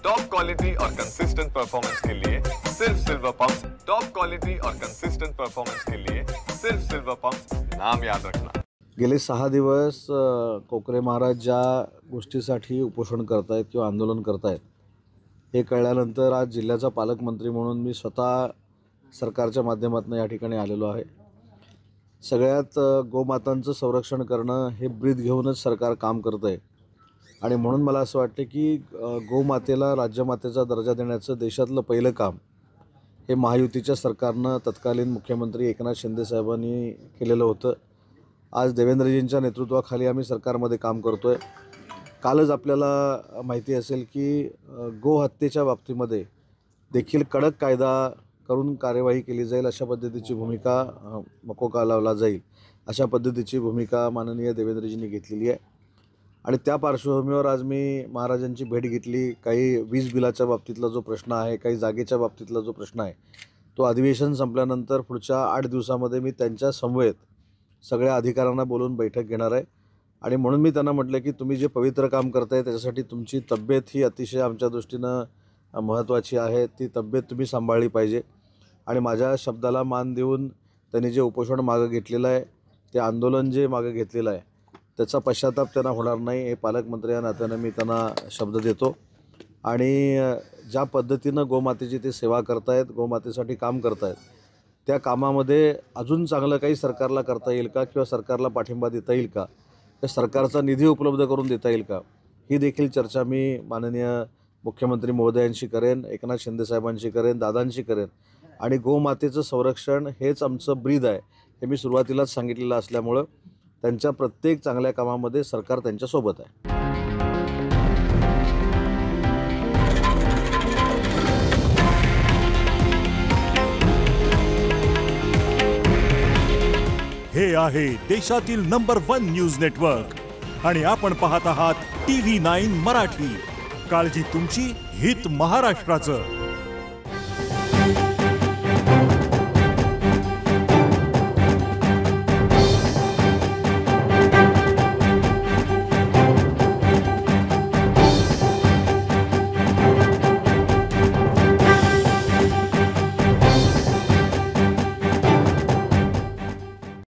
Top quality और consistent performance के लिए सिर्फ सिल्वर पंप्स। टॉप क्वालिटी और कंसिस्टेंट परफॉर्मेंस के लिए सिर्फ सिल्वर पंप्स, नाम याद रखना। गेले 6 दिवस कोकरे महाराज ज्या गोष्टीसाठी उपोषण करतायत किंवा आंदोलन करतायत हे कळल्यानंतर आज जिल्ह्याचा पालकमंत्री म्हणून मी स्वतः सरकारच्या माध्यमातून या ठिकाणी आलेलो आहे। सगळ्यात गोमातांचं संरक्षण करणं हे ब्रीद घेऊनच सरकार काम करतं आहे आणि म्हणून मला असं वाटतं की गोमातेला राज्यमातेचा दर्जा देण्याचं देशातलं पहिलं काम हे महायुतीच्या सरकारनं तत्कालीन मुख्यमंत्री एकनाथ शिंदे साहेबांनी केलेलं होतं। आज देवेंद्रजींच्या नेतृत्वाखाली आम्ही सरकारमध्ये काम करतो आहे। कालच आपल्याला माहिती असेल की गोहत्येच्या बाबतीमध्ये देखील कडक कायदा करून कार्यवाही केली जाईल, अशा पद्धतीची भूमिका मकोका लावला जाईल, अशा पद्धतीची भूमिका माननीय देवेंद्रजींनी घेतलेली आहे। आणि त्या पार्श्वभूमीवर आज मी महाराजांची भेट घेतली। काही वीज बिलाच्या बाबतीतला जो प्रश्न आहे, काही जागेच्या बाबतीतला जो प्रश्न आहे, तो अधिवेशन संपल्यानंतर पुढच्या 8 दिवसामध्ये मी त्यांच्या समवेत सगळ्या अधिकाऱ्यांना बोलून बैठक घेणार आहे। आणि म्हणून मी त्यांना म्हटलं की तुम्ही जे पवित्र काम करताय त्याच्यासाठी तुमची तब्येत ही अतिशय आमच्या दृष्टीनं महत्त्वाची आहे, ती तब्येत तुम्ही सांभाळली पाहिजे। आणि माझ्या शब्दाला मान देऊन त्यांनी जे उपोषण मागं घेतलेलं आहे, ते आंदोलन जे मागं घेतलेलं आहे, त्याचा पश्चाताप त्यांना होणार नाही हे पालकमंत्री या नात्यानं मी त्यांना शब्द देतो। आणि ज्या पद्धतीनं गोमातेची ते सेवा करतायत, गोमातेसाठी काम करतायत, त्या कामामध्ये अजून चांगलं काही सरकारला करता येईल का किंवा सरकारला पाठिंबा देता येईल का, तर सरकारचा निधी उपलब्ध करून देता येईल का, ही देखील चर्चा मी माननीय मुख्यमंत्री महोदयांशी करेन, एकनाथ शिंदे साहेबांशी करेन, दादांशी करेन। आणि गोमातेचं संरक्षण हेच आमचं ब्रीद आहे हे मी सुरुवातीलाच सांगितलेलं असल्यामुळं त्यांच्या प्रत्येक चांगल्या कामामध्ये सरकार त्यांच्यासोबत आहे। हे आहे देशातील नंबर 1 न्यूज नेटवर्क आणि आपण पाहत आहात TV9 मराठी। काळजी तुमची, हित महाराष्ट्राचं।